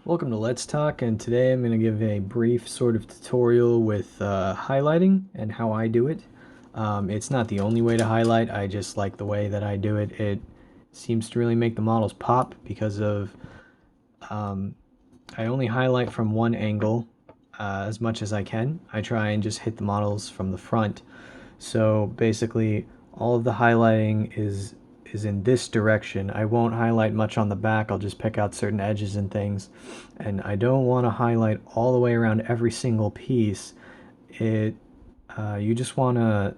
Welcome to Let's Talk, and today I'm going to give a brief sort of tutorial with highlighting and how I do it. It's not the only way to highlight, I just like the way that I do it. It seems to really make the models pop because of um, I only highlight from one angle as much as I can. I try and just hit the models from the front. So basically, all of the highlighting is in this direction. I won't highlight much on the back. I'll just pick out certain edges and things. And I don't want to highlight all the way around every single piece. You just want to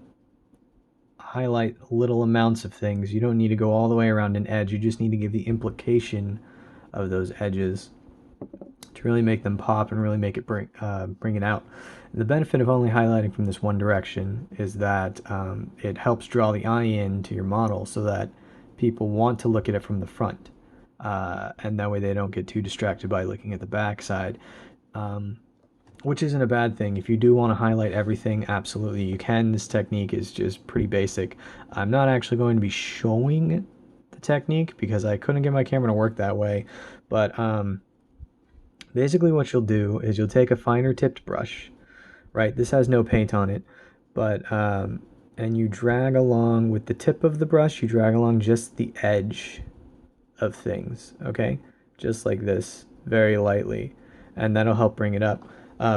highlight little amounts of things. You don't need to go all the way around an edge. You just need to give the implication of those edges to really make them pop and really make it bring it out. The benefit of only highlighting from this one direction is that it helps draw the eye into your model so that people want to look at it from the front, and that way they don't get too distracted by looking at the back side, which isn't a bad thing. If you do want to highlight everything, absolutely you can. This technique is just pretty basic. I'm not actually going to be showing the technique because I couldn't get my camera to work that way, but basically what you'll do is you'll take a finer tipped brush, right? This has no paint on it, but and you drag along with the tip of the brush, you drag along just the edge of things, okay? Just like this, very lightly, and that'll help bring it up,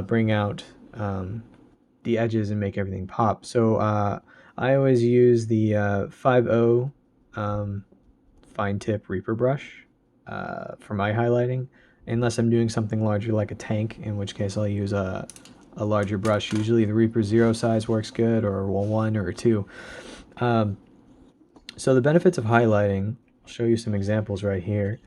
bring out the edges and make everything pop. So I always use the 5.0 fine tip Reaper brush for my highlighting, unless I'm doing something larger like a tank, in which case I'll use a larger brush. Usually the Reaper Zero size works good, or a 1 or a 2. So the benefits of highlighting, I'll show you some examples right here,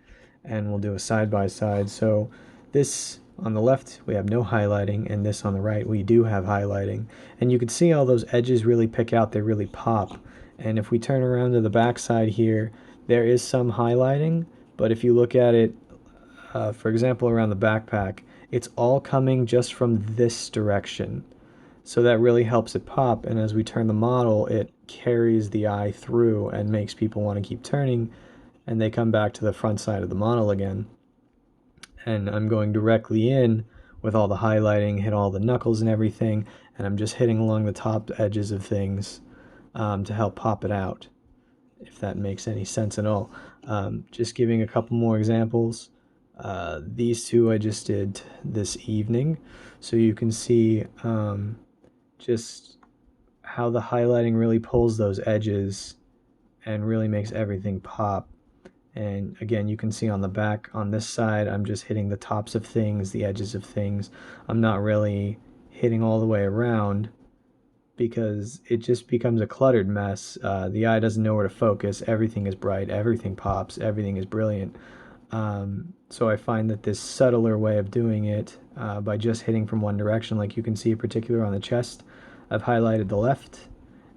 and we'll do a side by side. So this on the left we have no highlighting, and this on the right we do have highlighting, and you can see all those edges really pick out, they really pop. And if we turn around to the back side here, there is some highlighting, but if you look at it, for example, around the backpack, it's all coming just from this direction. So that really helps it pop, and as we turn the model, it carries the eye through and makes people want to keep turning, and they come back to the front side of the model again. And I'm going directly in with all the highlighting, hit all the knuckles and everything, and I'm just hitting along the top edges of things to help pop it out, if that makes any sense at all. Just giving a couple more examples. These two I just did this evening, so you can see just how the highlighting really pulls those edges and really makes everything pop. And again, you can see on the back on this side, I'm just hitting the tops of things, the edges of things. I'm not really hitting all the way around because it just becomes a cluttered mess. The eye doesn't know where to focus. Everything is bright, everything pops, everything is brilliant. So I find that this subtler way of doing it, by just hitting from one direction, like you can see in particular on the chest, I've highlighted the left,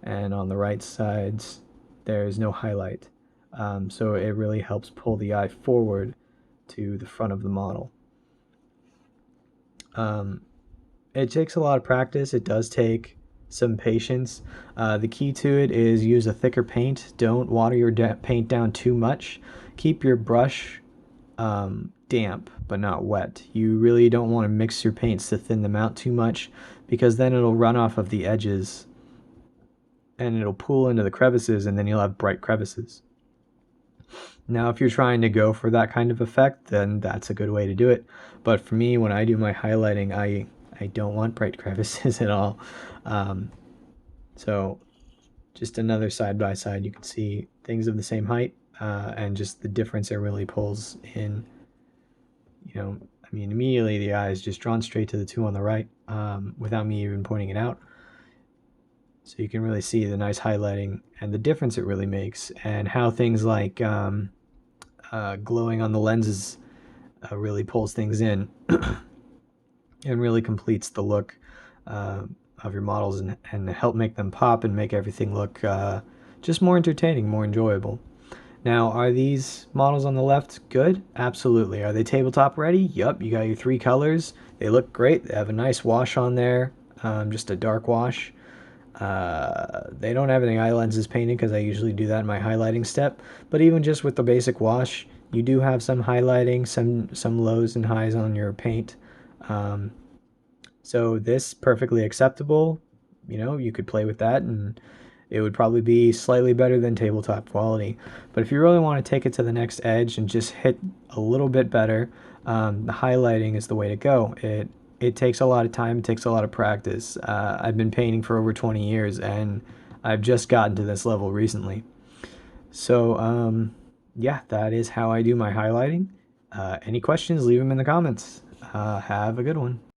and on the right sides there's no highlight. So it really helps pull the eye forward to the front of the model. It takes a lot of practice. It does take some patience. The key to it is use a thicker paint. Don't water your paint down too much. Keep your brush damp but not wet. You really don't want to mix your paints to thin them out too much, because then it'll run off of the edges and it'll pool into the crevices, and then you'll have bright crevices. Now, if you're trying to go for that kind of effect, then that's a good way to do it. But for me, when I do my highlighting, I don't want bright crevices at all. So just another side by side, you can see things of the same height, and just the difference it really pulls in. I mean, immediately the eye is just drawn straight to the two on the right, without me even pointing it out. So you can really see the nice highlighting and the difference it really makes, and how things like glowing on the lenses really pulls things in and really completes the look of your models, and help make them pop and make everything look just more entertaining, more enjoyable. Now, are these models on the left good? Absolutely. Are they tabletop ready? Yup, you got your 3 colors. They look great. They have a nice wash on there, just a dark wash. They don't have any eye lenses painted because I usually do that in my highlighting step, but even just with the basic wash, you do have some highlighting, some lows and highs on your paint. So this perfectly acceptable. You know, you could play with that and it would probably be slightly better than tabletop quality. But if you really want to take it to the next edge and just hit a little bit better, the highlighting is the way to go. It takes a lot of time, it takes a lot of practice. I've been painting for over 20 years and I've just gotten to this level recently. So yeah, that is how I do my highlighting. Any questions, leave them in the comments. Have a good one.